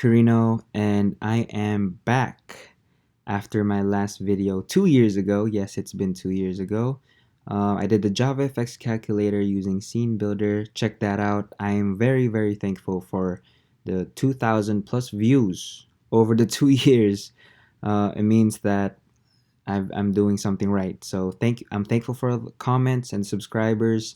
Carino, and I am back after my last video 2 years ago. Yes, it's been 2 years ago. I did the Java FX calculator using Scene Builder. Check that out. I am very, very thankful for the 2,000 plus views over the 2 years. It means that I'm doing something right. So I'm thankful for the comments and subscribers.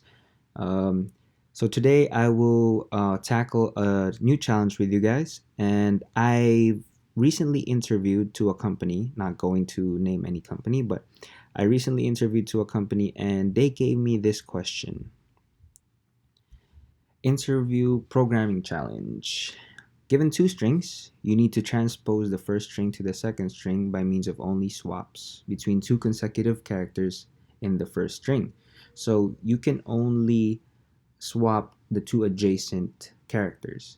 Um, so today I will tackle a new challenge with you guys, and I recently interviewed to a company. Not going to name any company, but I recently interviewed to a company, and they gave me this question: interview programming challenge. Given two strings, you need to transpose the first string to the second string by means of only swaps between two consecutive characters in the first string. So you can only swap the two adjacent characters.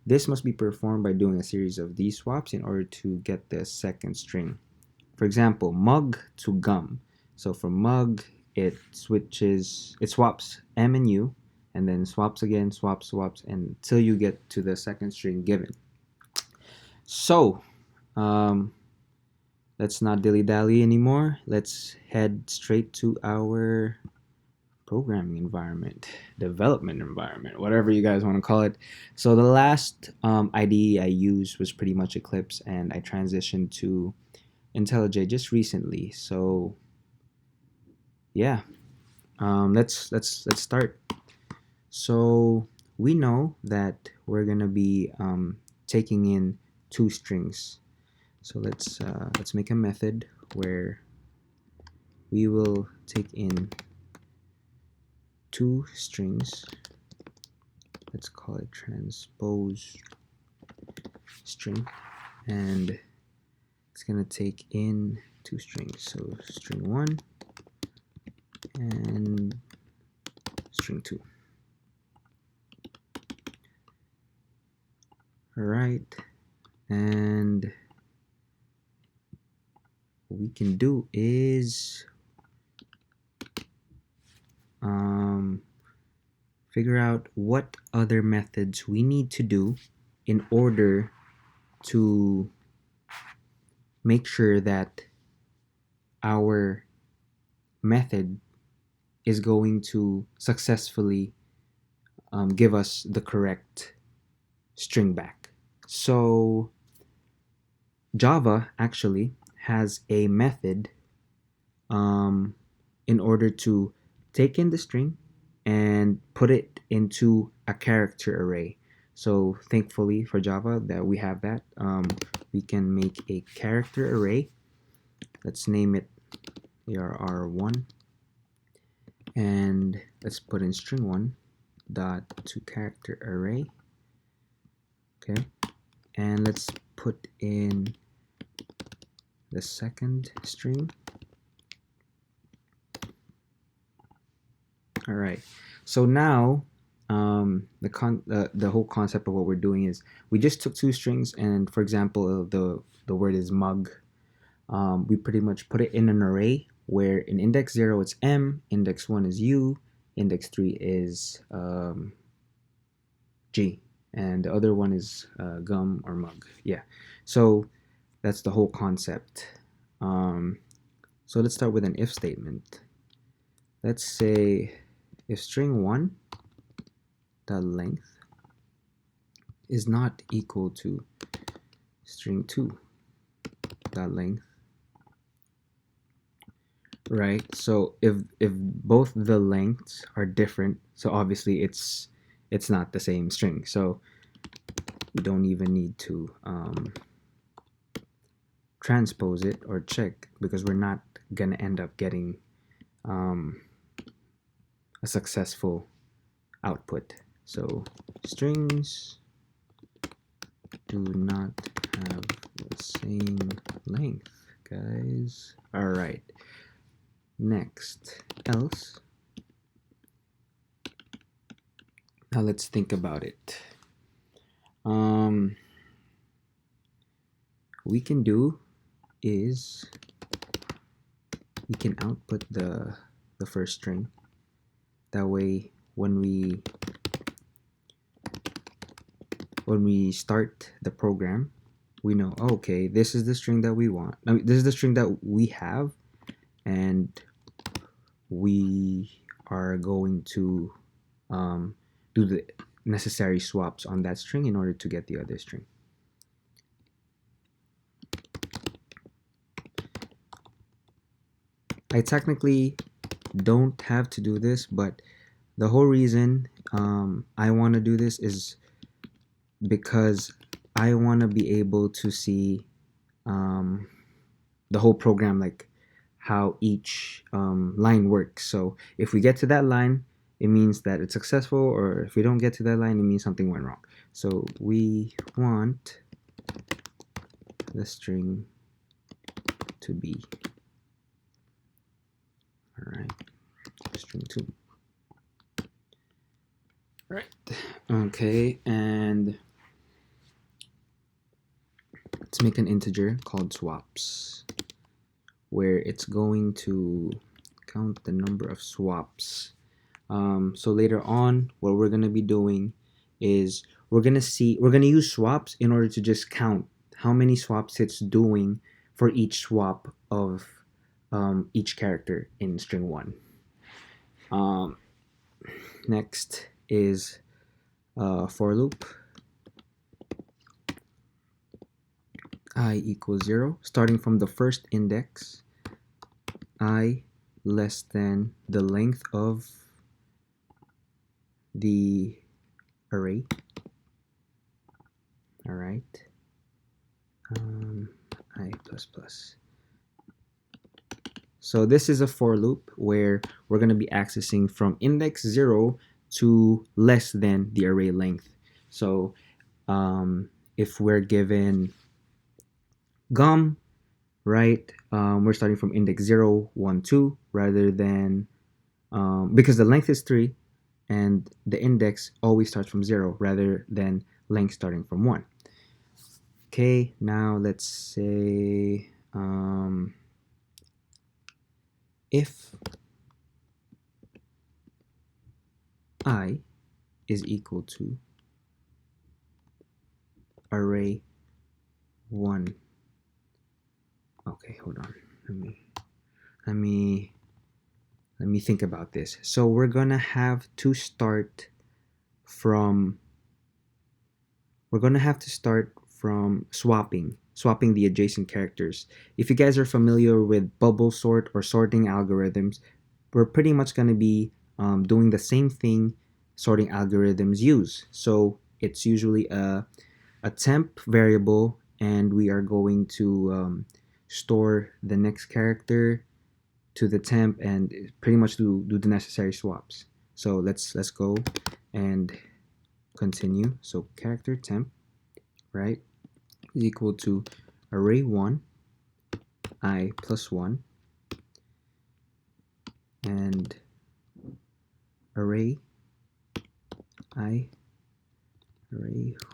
This must be performed by doing a series of these swaps in order to get the second string. For example, mug to gum. So for mug, it swaps M and U, and then swaps again, swaps, until you get to the second string given. So, um, let's not dilly-dally anymore. Let's head straight to our programming environment, development environment, whatever you guys want to call it. So the last IDE I used was pretty much Eclipse, and I transitioned to IntelliJ just recently. So yeah, let's start. So we know that we're gonna be taking in two strings. So let's make a method where we will take in two strings. Let's call it transpose string, and it's gonna take in two strings. So string 1 and string 2. All right, and what we can do is figure out what other methods we need to do in order to make sure that our method is going to successfully give us the correct string back. So Java actually has a method in order to take in the string and put it into a character array. So thankfully for Java that we have that. We can make a character array. Let's name it ARR1, and let's put in string 1 dot to character array. Okay, and let's put in the second string. All right, so now the whole concept of what we're doing is we just took two strings, and for example the word is mug. We pretty much put it in an array where in index 0 it's M, index 1 is U, index 3 is G, and the other one is gum or mug. Yeah, so that's the whole concept. So let's start with an if statement. Let's say if string 1 the length is not equal to string 2 the length, right? So if both the lengths are different, so obviously it's not the same string, so we don't even need to transpose it or check, because we're not gonna end up getting a successful output. So strings do not have the same length, guys. All right, next, else. Now let's think about it. We can do is we can output the first string. That way when we when we start the program, we know, okay, this is the string that we want. I mean, this is the string that we have, and we are going to do the necessary swaps on that string in order to get the other string. I technically don't have to do this, but the whole reason I want to do this is because I want to be able to see the whole program, like how each line works. So if we get to that line, it means that it's successful, or if we don't get to that line, it means something went wrong. So we want the string to be, all right, string 2. Right. Okay, and let's make an integer called swaps, where it's going to count the number of swaps. So later on, what we're gonna be doing is we're gonna use swaps in order to just count how many swaps it's doing for each swap of each character in string 1. Next is for loop I equals 0, starting from the first index, I less than the length of the array. All right. I plus plus. So this is a for loop where we're going to be accessing from index 0 to less than the array length. So if we're given gum, right, we're starting from index 0, 1, 2, rather than, because the length is 3, and the index always starts from 0 rather than length starting from 1. Okay, now let's say if I is equal to array 1. Okay, hold on. Let me think about this. So we're gonna have to start from swapping the adjacent characters. If you guys are familiar with bubble sort or sorting algorithms, we're pretty much going to be doing the same thing sorting algorithms use. So it's usually a temp variable, and we are going to store the next character to the temp and pretty much do the necessary swaps. So let's go and continue. So character temp, right, is equal to array 1 I plus 1 and array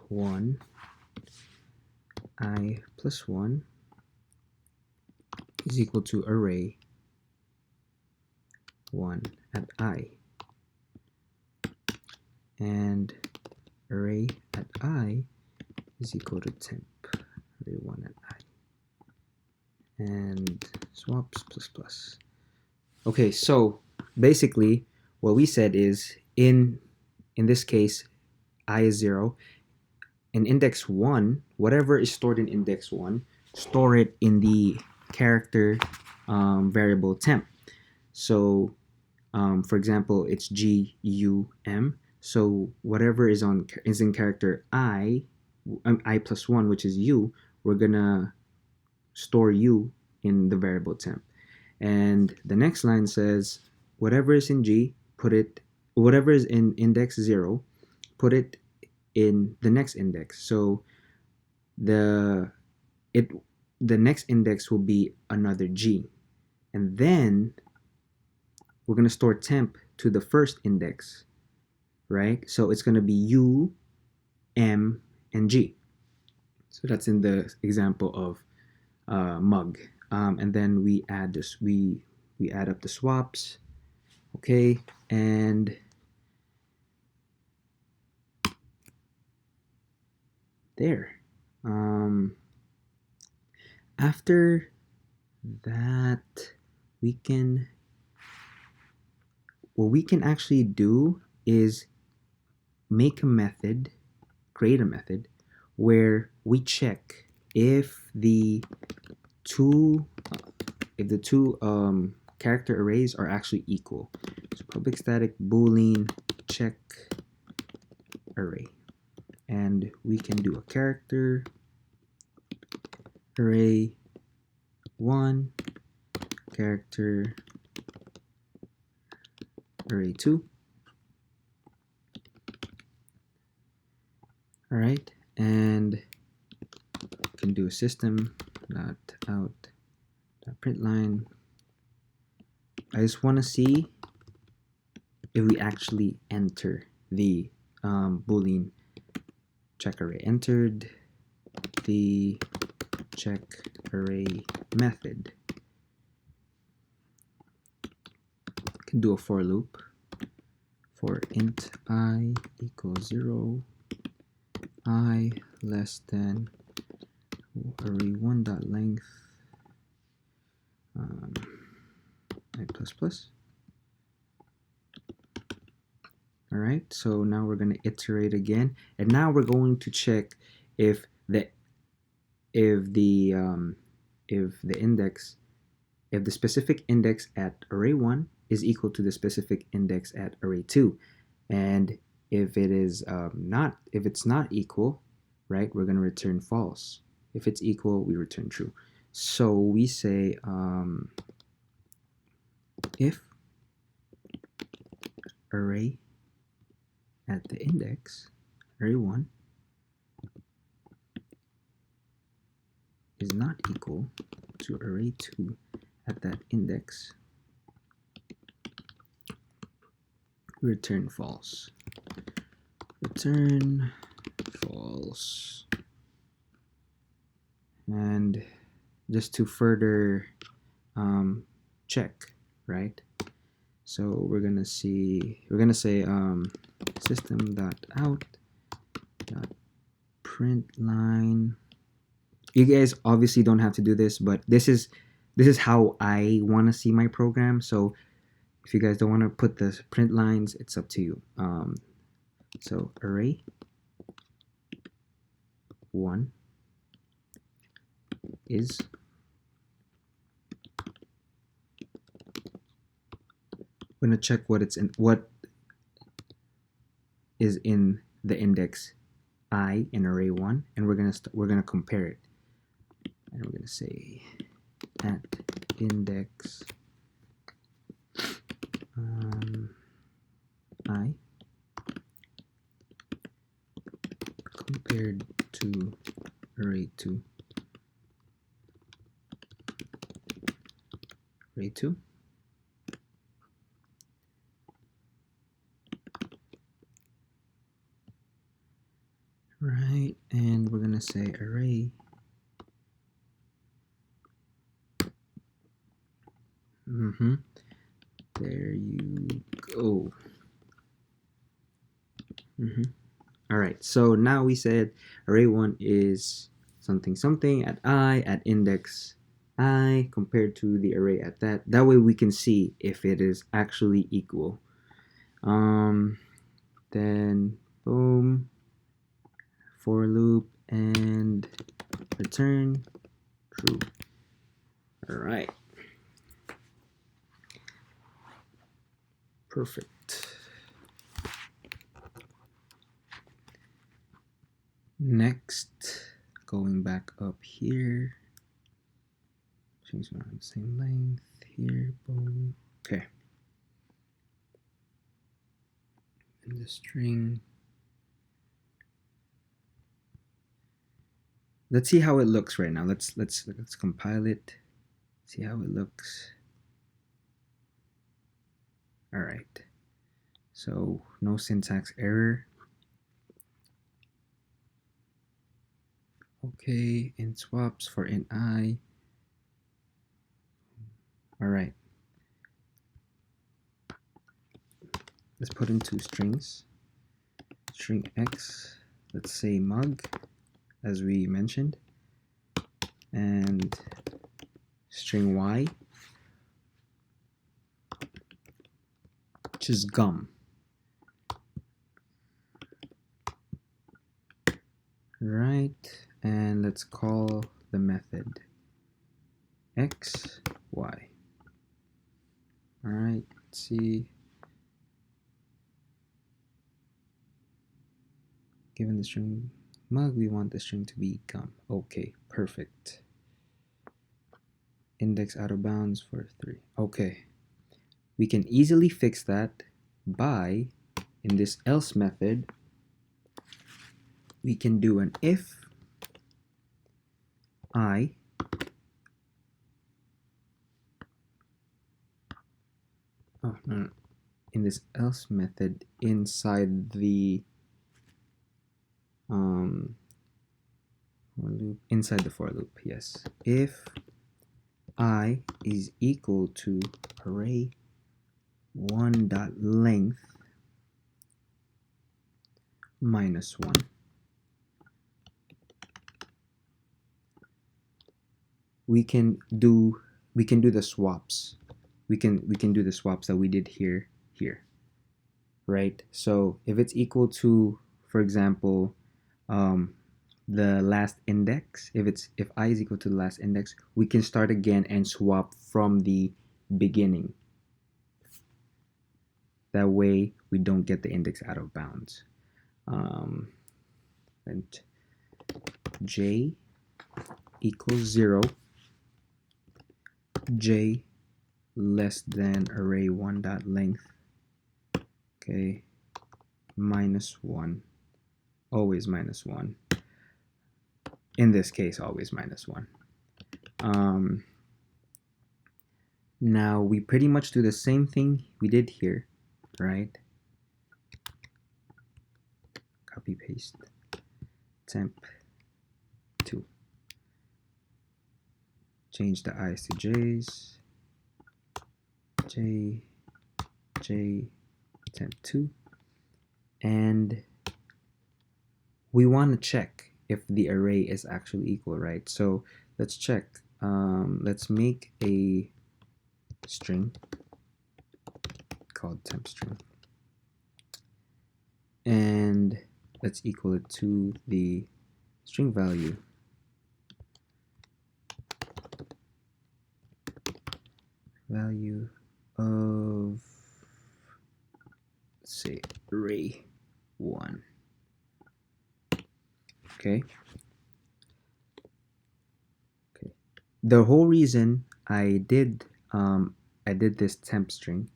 1 I plus 1 is equal to array 1 at I, and array at I is equal to temp array 1 at I, and swaps plus plus. Okay, so basically what we said is in this case I is 0. In index 1, whatever is stored in index 1, store it in the character variable temp. So for example, it's GUM. So whatever is in character I plus 1, which is U, we're gonna store U in the variable temp. And the next line says whatever is in G, whatever is in index 0, put it in the next index. So the next index will be another G, and then we're going to store temp to the first index, right? So it's going to be U, M, and G. So that's in the example of mug. And then we add this, we add up the swaps, okay, and There. After that, we can what we can actually do is make a method, create a method where we check if the two character arrays are actually equal. So public static Boolean check array, and we can do a character array 1, character array 2. All right, and we can do a system dot out dot print line. I just want to see if we actually enter the Boolean check array. Entered the check array method. Can do a for loop for int I equals 0, I less than array 1 dot length I plus plus. All right, so now we're going to iterate again, and now we're going to check if the specific index at array 1 is equal to the specific index at array 2, and if it's not equal, right, we're going to return false. If it's equal, we return true. So we say if array at the index array 1 is not equal to array 2 at that index, return false. Return false. And just to further check, right? So we're gonna say system.out.println. You guys obviously don't have to do this, but this is how I want to see my program. So if you guys don't want to put the print lines, it's up to you. So array 1 is I'm going to check what is in the index I in array 1, and we're going to compare it. And we're going to say at index I compared to array 2. Array 2. Right, and we're gonna say array there you go. All right, so now we said array 1 is something something at I at index I compared to the array at that. That way we can see if it is actually equal. Then boom, for loop and return true. All right, perfect. Next, going back up here, change the same length here, boom. Okay, and the string. Let's see how it looks right now. Let's compile it. See how it looks. All right. So no syntax error. Okay, int swaps for int I. All right. Let's put in two strings. String x, let's say mug, as we mentioned, and string y, which is gum. Right, and let's call the method x, y. All right, let's see. Given the string mug, we want the string to be gum. Okay, perfect. Index out of bounds for 3. Okay, we can easily fix that by, in this else method, we can do an if I in this else method inside the for loop, yes. If I is equal to array 1 dot length minus 1, we can do the swaps. We can do the swaps that we did here, right? So if it's equal to, for example, the last index, if I is equal to the last index, we can start again and swap from the beginning. That way we don't get the index out of bounds. And j equals 0, j less than array 1 dot length, okay, minus 1, always minus 1. In this case, always minus 1. Now we pretty much do the same thing we did here, right? Copy paste temp 2. Change the i's to j's. J temp 2, and we want to check if the array is actually equal, right? So let's check. Let's make a string called temp string, and let's equal it to the string value of, say, array 1. Okay. The whole reason I did this temp string,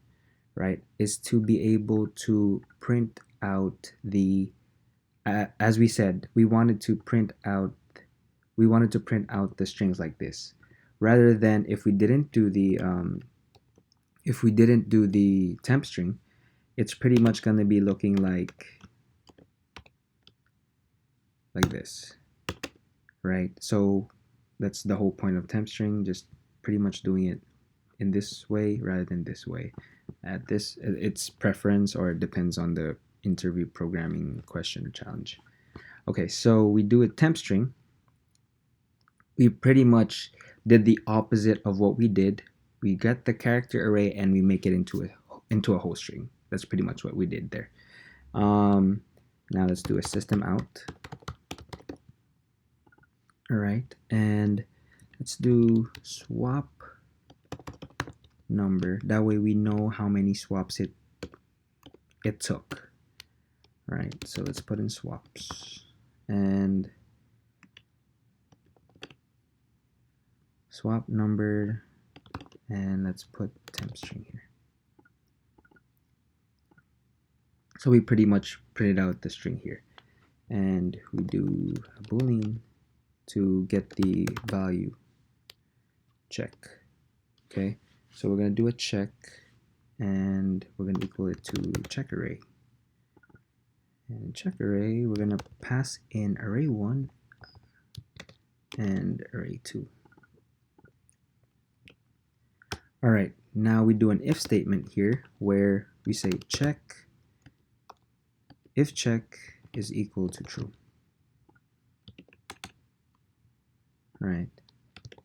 right, is to be able to print out the as we said, we wanted to print out the strings like this, rather than if we didn't do the temp string, it's pretty much going to be looking like this, right? So that's the whole point of temp string, just pretty much doing it in this way rather than this way. It's preference, or it depends on the interview programming question or challenge. Okay, so we do a temp string. We pretty much did the opposite of what we did. We get the character array and we make it into a whole string. That's pretty much what we did there. Now let's do a system out. All right, and let's do swap number. That way we know how many swaps it took. All right, so let's put in swaps and swap number, and let's put temp string here. So we pretty much printed out the string here, and we do a Boolean to get the value check. Okay, so we're going to do a check, and we're going to equal it to check array. And check array, we're going to pass in array 1 and array 2. All right, now we do an if statement here where we say check if check is equal to true. right?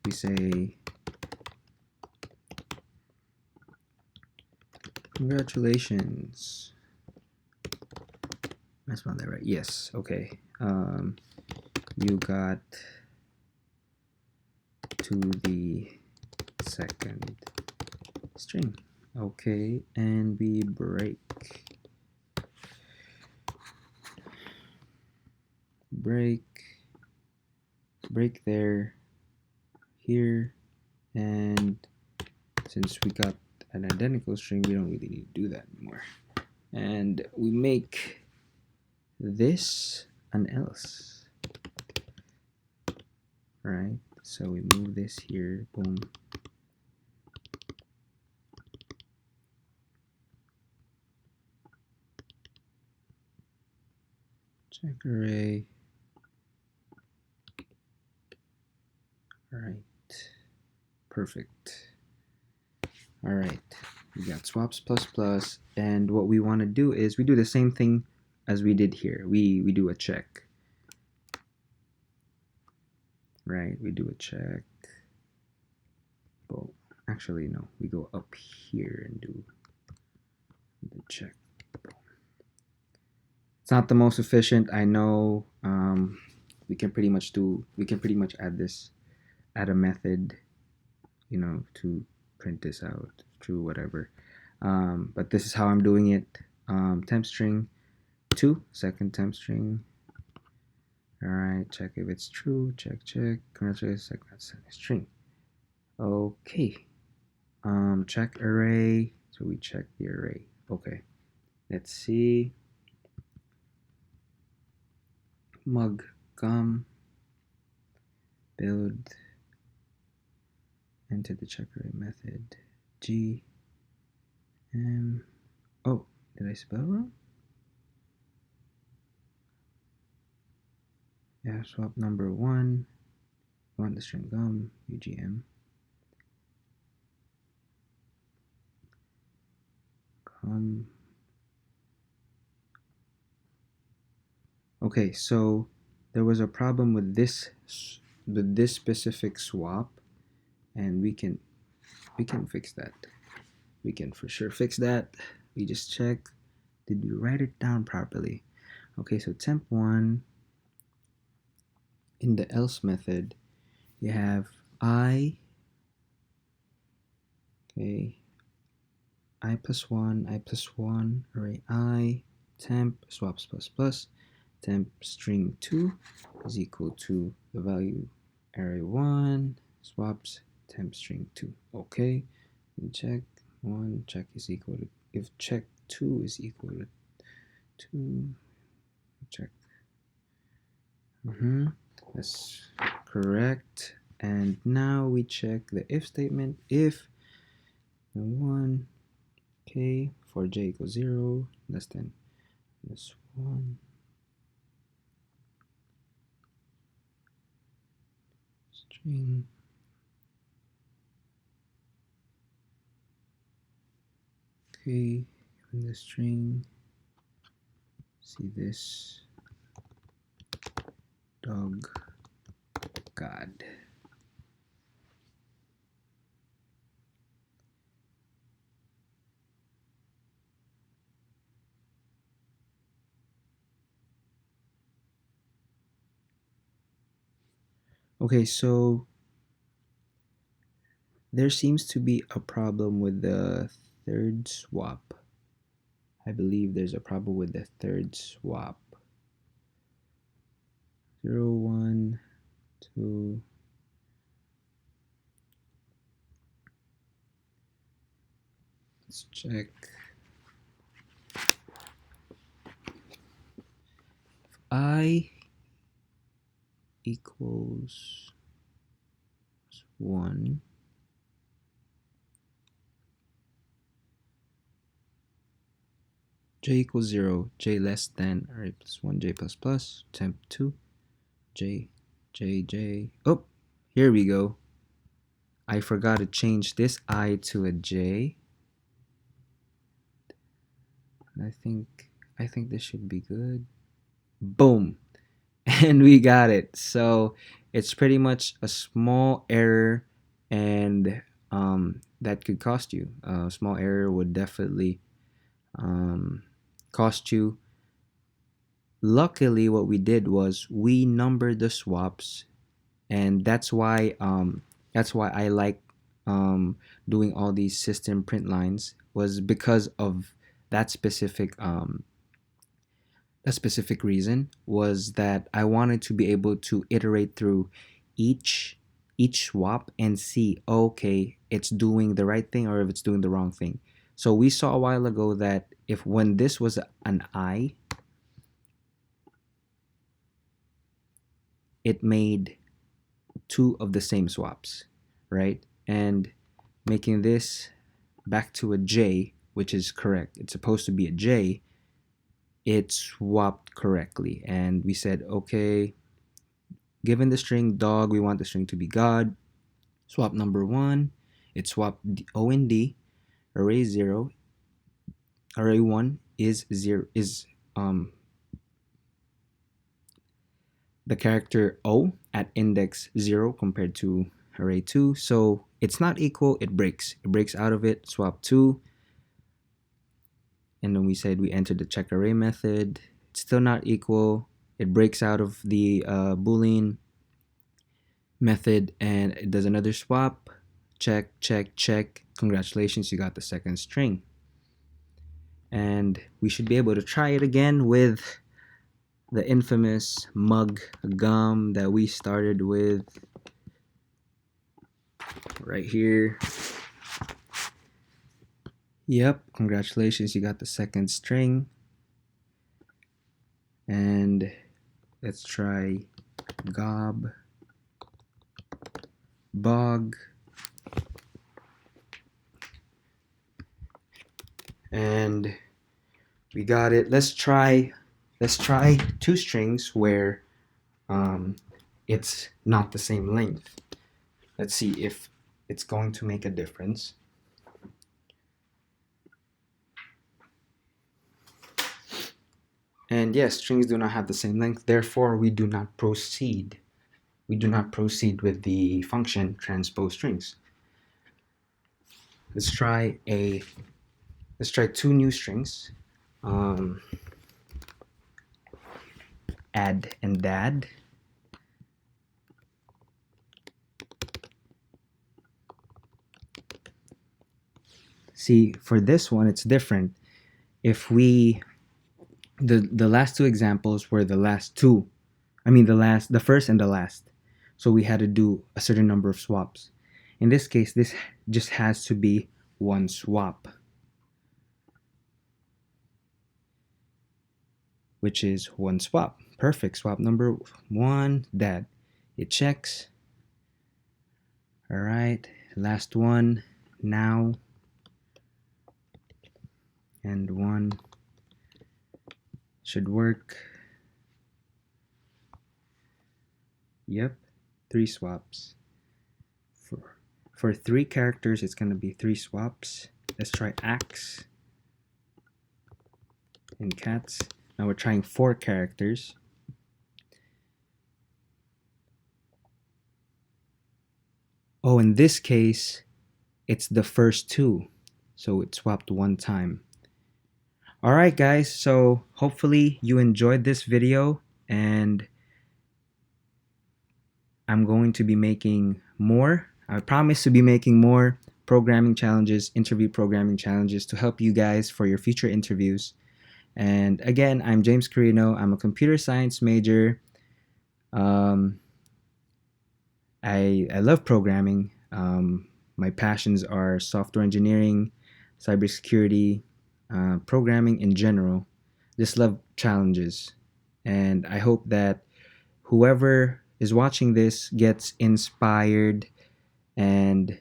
We say, congratulations. I spelled that right. Yes. Okay. You got to the second string. Okay, and we break there, here, and since we got an identical string, we don't really need to do that anymore. And we make this an else. Right? So we move this here, boom. Check array. All right. Perfect. All right. We got swaps plus plus, and what we want to do is we do the same thing as we did here. We do a check. Right? We do a check. Well, actually no. We go up here and do the check. It's not the most efficient, I know. We can pretty much add a method, to print this out, true, whatever. But this is how I'm doing it. Temp string 2, second temp string. All right, check if it's true. Check. Congratulations, second string. Okay. Check array. So we check the array. Okay. Let's see. Mug gum. Build. Enter the check array method. G. M. Oh, did I spell wrong? Yeah, swap number 1. You want the string gum. UGM. Gum. Okay, so there was a problem with this specific swap, and we can fix that. We can for sure fix that. We just check, did we write it down properly? Okay, so temp 1, in the else method, you have I, okay, I plus 1, array I, temp, swaps plus plus, temp string 2 is equal to the value array 1, swaps, temp string 2. Okay, we check 1, check is equal to, if check 2 is equal to 2, check. That's correct. And now we check the if statement. If the 1, okay, for j equals 0, less than this 1. String. Okay, in the string, see this dog god. Okay, so there seems to be a problem with the third swap. I believe there's a problem with the third swap. 0, 1, 2. Let's check. I equals 1. J equals 0, j less than array plus 1, j plus plus, temp 2, j. Oh, here we go. I forgot to change this I to a j. I think this should be good. Boom. And we got it. So it's pretty much a small error, and that could cost you. A small error would definitely um, cost you. Luckily, what we did was we numbered the swaps, and that's why I like um, doing all these system print lines, was because of that specific a specific reason, was that I wanted to be able to iterate through each each swap and see, okay, it's doing the right thing or if it's doing the wrong thing. So we saw a while ago that if when this was an I, it made two of the same swaps, right? And making this back to a J, which is correct. It's supposed to be a J. It swapped correctly, and we said, okay, given the string dog, we want the string to be God. Swap number one, it swapped O and D. Array 0, array 1 is 0, is the character O at index 0 compared to array 2. So it's not equal, it breaks. It breaks out of it, swap 2. And then we said we entered the check array method. It's still not equal. It breaks out of the Boolean method and it does another swap. Check, check, check. Congratulations, you got the second string. And we should be able to try it again with the infamous mug gum that we started with right here. Yep, congratulations, you got the second string. And let's try gob, bog, and we got it. Let's try two strings where it's not the same length. Let's see if it's going to make a difference. And yes, strings do not have the same length, therefore we do not proceed. We do not proceed with the function transpose strings. Let's try two new strings. Add and dad. See, for this one, it's different. If we, the last two examples were the first and the last. So we had to do a certain number of swaps. In this case, this just has to be one swap, which is one swap. Perfect. Swap number 1, dad. It checks. All right. Last one, now. And 1 should work. Yep. 3 swaps. For 3 characters, it's going to be 3 swaps. Let's try axe and cats. Now we're trying 4 characters. Oh, in this case, it's the first 2. So it swapped 1 time. Alright guys, so hopefully you enjoyed this video, and I'm going to be making more. I promise to be making more programming challenges, interview programming challenges to help you guys for your future interviews. And again, I'm James Carino. I'm a computer science major. I love programming. My passions are software engineering, cybersecurity, programming in general. Just love challenges. And I hope that whoever is watching this gets inspired and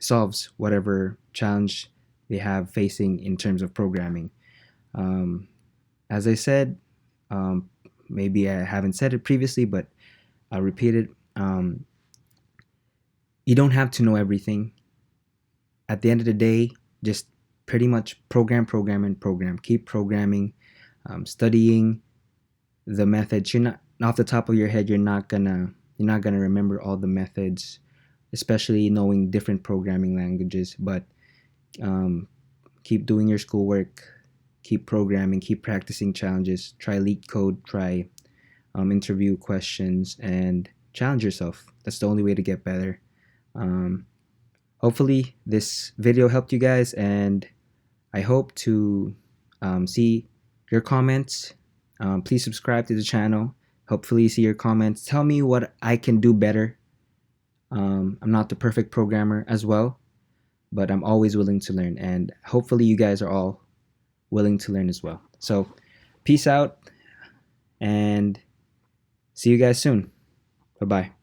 solves whatever challenge they have facing in terms of programming. As I said, maybe I haven't said it previously, but I'll repeat it. You don't have to know everything. At the end of the day, just pretty much program. Keep programming, studying the methods. You're not, off the top of your head, you're not gonna You're not going to remember all the methods, especially knowing different programming languages. But um, keep doing your schoolwork, keep programming, keep practicing challenges, try leak code, try interview questions, and challenge yourself. That's the only way to get better. Um, Hopefully, this video helped you guys, and I hope to see your comments. Please subscribe to the channel. Hopefully, see your comments. Tell me what I can do better. I'm not the perfect programmer as well, but I'm always willing to learn, and hopefully, you guys are all willing to learn as well. So, peace out, and see you guys soon. Bye bye.